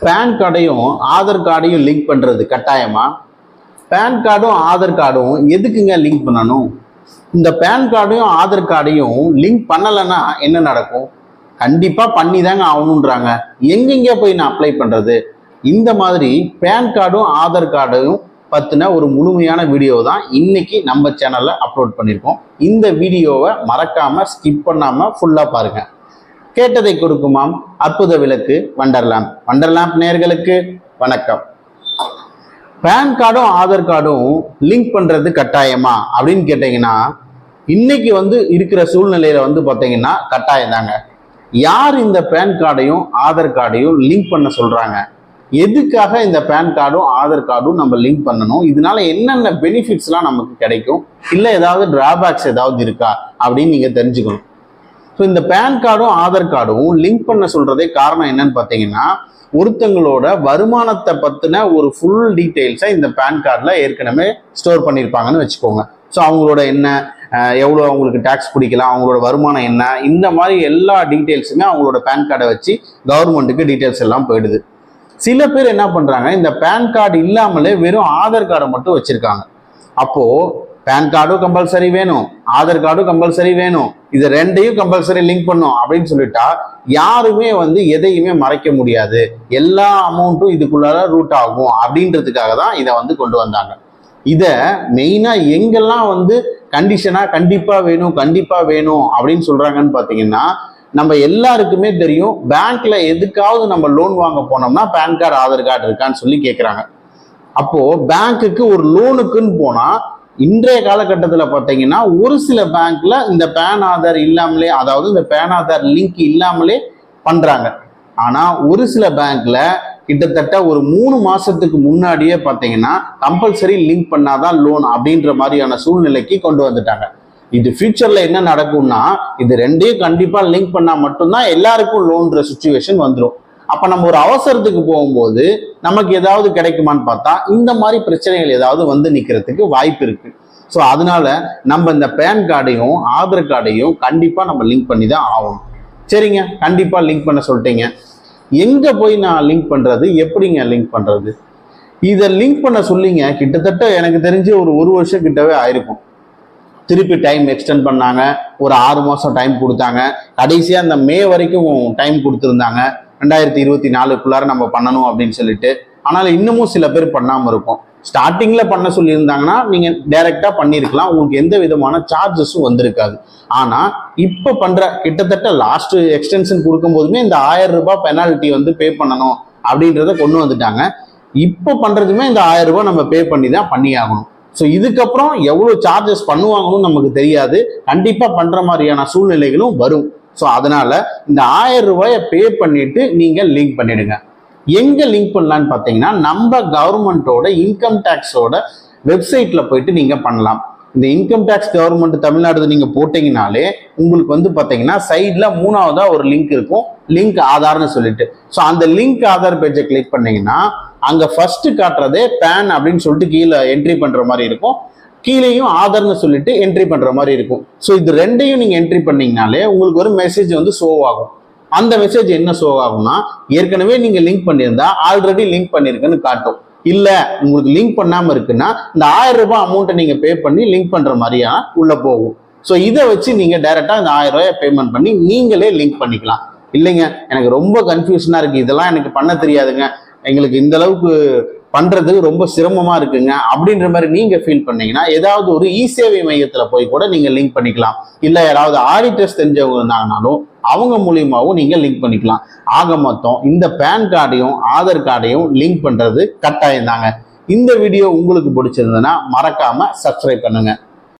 Pan கார்டையும் Aadhaar கார்டையும் link பண்ணுறது கட்டாயமா? Pan கார்டும் ஆதார் கார்டும் எதுக்குங்க லிங்க் பண்ணணும்? இந்த பேன் கார்டையும் ஆதார் கார்டையும் லிங்க் பண்ணலைன்னா என்ன நடக்கும்? கண்டிப்பாக பண்ணி தாங்க ஆகணுன்றாங்க. எங்கெங்கே போய் நான் அப்ளை பண்ணுறது? இந்த மாதிரி பேன் கார்டும் ஆதார் கார்டையும் பற்றின ஒரு முழுமையான வீடியோ தான் இன்னைக்கு நம்ம சேனலில் அப்லோட் பண்ணியிருக்கோம். இந்த வீடியோவை மறக்காமல் ஸ்கிப் பண்ணாமல் ஃபுல்லாக பாருங்கள். கேட்டதை கொடுக்குமாம் அற்புத விளக்கு வண்டர்லாம்ப் நேயர்களுக்கு வணக்கம். பேன் கார்டும் ஆதார் கார்டும் லிங்க் பண்றது கட்டாயமா அப்படின்னு கேட்டீங்கன்னா, இன்னைக்கு இருக்கிற சூழ்நிலையில பார்த்தீங்கன்னா கட்டாயம் தாங்க. யார் இந்த பேன் கார்டையும் ஆதார் கார்டையும் லிங்க் பண்ண சொல்றாங்க? எதுக்காக இந்த பேன் கார்டும் ஆதார் கார்டும் நம்ம லிங்க் பண்ணணும்? இதனால என்னென்ன பெனிஃபிட்ஸ்லாம் நமக்கு கிடைக்கும், இல்லை ஏதாவது டிராபேக்ஸ் ஏதாவது இருக்கா அப்படின்னு நீங்க தெரிஞ்சுக்கணும். ஸோ இந்த பேன் கார்டும் ஆதார் கார்டும் லிங்க் பண்ண சொல்றதே காரணம் என்னன்னு பார்த்தீங்கன்னா, ஒருத்தங்களோட வருமானத்தை பற்றின ஒரு ஃபுல் டீட்டெயில்ஸை இந்த பேன் கார்டில் ஏற்கனவே ஸ்டோர் பண்ணியிருப்பாங்கன்னு வச்சுக்கோங்க. ஸோ அவங்களோட என்ன, எவ்வளோ அவங்களுக்கு டேக்ஸ் பிடிக்கலாம், அவங்களோட வருமானம் என்ன, இந்த மாதிரி எல்லா டீட்டெயில்ஸுமே அவங்களோட பேன் கார்டை வச்சு கவர்மெண்ட்டுக்கு டீட்டெயில்ஸ் எல்லாம் போயிடுது. சில பேர் என்ன பண்ணுறாங்க, இந்த பேன் கார்டு இல்லாமலே வெறும் ஆதார் கார்டை மட்டும் வச்சுருக்காங்க. அப்போது பேன் கார்டும் கம்பல்சரி வேணும், ஆதார் கார்டும் கம்பல்சரி வேணும், இது ரெண்டையும் கம்பல்சரி லிங்க் பண்ணும் அப்படின்னு சொல்லிட்டா யாருமே எதையுமே மறைக்க முடியாது, எல்லா அமௌண்ட்டும் இதுக்குள்ளார ரூட் ஆகும் அப்படின்றதுக்காக தான் இதை கொண்டு வந்தாங்க. இதை மெயினாக எங்கெல்லாம் கண்டிஷனாக கண்டிப்பாக வேணும் அப்படின்னு சொல்கிறாங்கன்னு பார்த்தீங்கன்னா, நம்ம எல்லாருக்குமே தெரியும், பேங்க்ல எதுக்காவது நம்ம லோன் வாங்க போனோம்னா பேன் கார்டு ஆதார் கார்டு இருக்கான்னு சொல்லி கேட்குறாங்க. அப்போ பேங்க்குக்கு ஒரு லோனுக்குன்னு போனா இன்றைய காலகட்டத்தில் பார்த்தீங்கன்னா ஒரு சில பேங்க்ல இந்த பேன் ஆதார் இல்லாமலே, அதாவது இந்த பேன் ஆதார் லிங்க் இல்லாமலே பண்றாங்க. ஆனா ஒரு சில பேங்க்ல கிட்டத்தட்ட ஒரு 3 மாசத்துக்கு முன்னாடியே பார்த்தீங்கன்னா கம்பல்சரி லிங்க் பண்ணாதான் லோன் அப்படின்ற மாதிரியான சூழ்நிலைக்கு கொண்டு வந்துட்டாங்க. இது ஃபியூச்சர்ல என்ன நடக்கும்னா, இது ரெண்டையும் கண்டிப்பா லிங்க் பண்ணா மட்டும்தான் எல்லாருக்கும் லோன்ற சுச்சுவேஷன் வந்துடும். அப்ப நம்ம ஒரு அவசரத்துக்கு போகும்போது நமக்கு ஏதாவது கிடைக்குமான்னு பார்த்தா இந்த மாதிரி பிரச்சனைகள் ஏதாவது நிக்கிறதுக்கு வாய்ப்பு இருக்கு. ஸோ அதனால நம்ம இந்த பேன் கார்டையும் ஆதார் கார்டையும் கண்டிப்பா நம்ம லிங்க் பண்ணி தான் ஆகணும். சரிங்க, கண்டிப்பா லிங்க் பண்ண சொல்லிட்டீங்க. எங்க போய் நான் லிங்க் பண்றது, எப்படிங்க லிங்க் பண்றது? இதை லிங்க் பண்ண சொல்லிங்க கிட்டத்தட்ட எனக்கு தெரிஞ்சு ஒரு வருஷம் கிட்டவே ஆயிருக்கும். திருப்பி டைம் எக்ஸ்டெண்ட் பண்ணாங்க, ஒரு 6 மாசம் டைம் கொடுத்தாங்க, கடைசியா இந்த மே வரைக்கும் டைம் கொடுத்துருந்தாங்க, 2024க்குள்ளார நம்ம பண்ணணும் அப்படின்னு சொல்லிட்டு. ஆனால் இன்னமும் சில பேர் பண்ணாமல் இருக்கும். ஸ்டார்டிங்ல பண்ண சொல்லியிருந்தாங்கன்னா நீங்க டைரக்டா பண்ணியிருக்கலாம், உங்களுக்கு எந்த விதமான சார்ஜஸும் வந்திருக்காது. ஆனா இப்ப பண்ற கிட்டத்தட்ட லாஸ்ட் எக்ஸ்டென்ஷன் கொடுக்கும் போதுமே இந்த 1000 ரூபாய் பெனால்ட்டி பே பண்ணணும் அப்படின்றத கொண்டு வந்துட்டாங்க. இப்ப பண்றதுமே இந்த 1000 ரூபாய் நம்ம பே பண்ணி தான் பண்ணி ஆகணும். ஸோ இதுக்கப்புறம் எவ்வளவு சார்ஜஸ் பண்ணுவாங்கன்னு நமக்கு தெரியாது, கண்டிப்பா பண்ற மாதிரியான சூழ்நிலைகளும் வரும். ஸோ அதனால இந்த 1000 ரூபாயை பே பண்ணிட்டு நீங்க லிங்க் பண்ணிடுங்க. எங்க லிங்க் பண்ணலான்னு பார்த்தீங்கன்னா, நம்ம கவர்மெண்டோட இன்கம் டேக்ஸோட வெப்சைட்ல போயிட்டு நீங்க பண்ணலாம். இந்த இன்கம் டேக்ஸ் கவர்மெண்ட் தமிழ்நாடு நீங்க போட்டீங்கனாலே உங்களுக்கு பார்த்தீங்கன்னா சைட்ல 3ஆவதா ஒரு லிங்க் இருக்கும், லிங்க் ஆதார்னு சொல்லிட்டு. ஸோ அந்த லிங்க் ஆதார் பேஜை கிளிக் பண்ணீங்கன்னா அங்க ஃபர்ஸ்ட் காட்டுறதே பேன் அப்படின்னு சொல்லிட்டு கீழே என்ட்ரி பண்ற மாதிரி இருக்கும், கீழேயும் ஆதார்னு சொல்லிட்டு என்ட்ரி பண்ற மாதிரி இருக்கும். ஸோ இது ரெண்டையும் நீங்க என்ட்ரி பண்ணீங்கனாலே உங்களுக்கு ஒரு மெசேஜ் ஷோ ஆகும். அந்த மெசேஜ் என்ன ஷோ ஆகும்னா, ஏற்கனவே நீங்க லிங்க் பண்ணியிருந்தா ஆல்ரெடி லிங்க் பண்ணிருக்குன்னு காட்டும். இல்ல உங்களுக்கு லிங்க் பண்ணாம இருக்குன்னா இந்த 1000 ரூபாய் அமௌண்ட்டை நீங்க பே பண்ணி லிங்க் பண்ற மாதிரியா உள்ள போகும். ஸோ இதை வச்சு நீங்க டைரக்டா இந்த 1000 ரூபாய் பேமெண்ட் பண்ணி நீங்களே லிங்க் பண்ணிக்கலாம். இல்லைங்க எனக்கு ரொம்ப கன்ஃபியூஷனா இருக்கு, இதெல்லாம் எனக்கு பண்ண தெரியாதுங்க, எங்களுக்கு இந்த அளவுக்கு பண்றது ரொம்ப சிரமமா இருக்குங்க அப்படின்ற மாதிரி நீங்க ஃபீல் பண்ணீங்கன்னா ஏதாவது ஒரு இ-சேவை மையத்துல போய் கூட நீங்க லிங்க் பண்ணிக்கலாம். இல்ல யாராவது ஆடிட்டர்ஸ் தெரிஞ்சவங்க இருந்தாங்கனாலும் அவங்க மூலியமாவும் நீங்க லிங்க் பண்ணிக்கலாம். ஆக மொத்தம் இந்த பேன் கார்டையும் ஆதார் கார்டையும் லிங்க் பண்றது கட்டாயம் தாங்க. இந்த வீடியோ உங்களுக்கு பிடிச்சிருந்ததுன்னா மறக்காம சப்ஸ்கிரைப் பண்ணுங்க.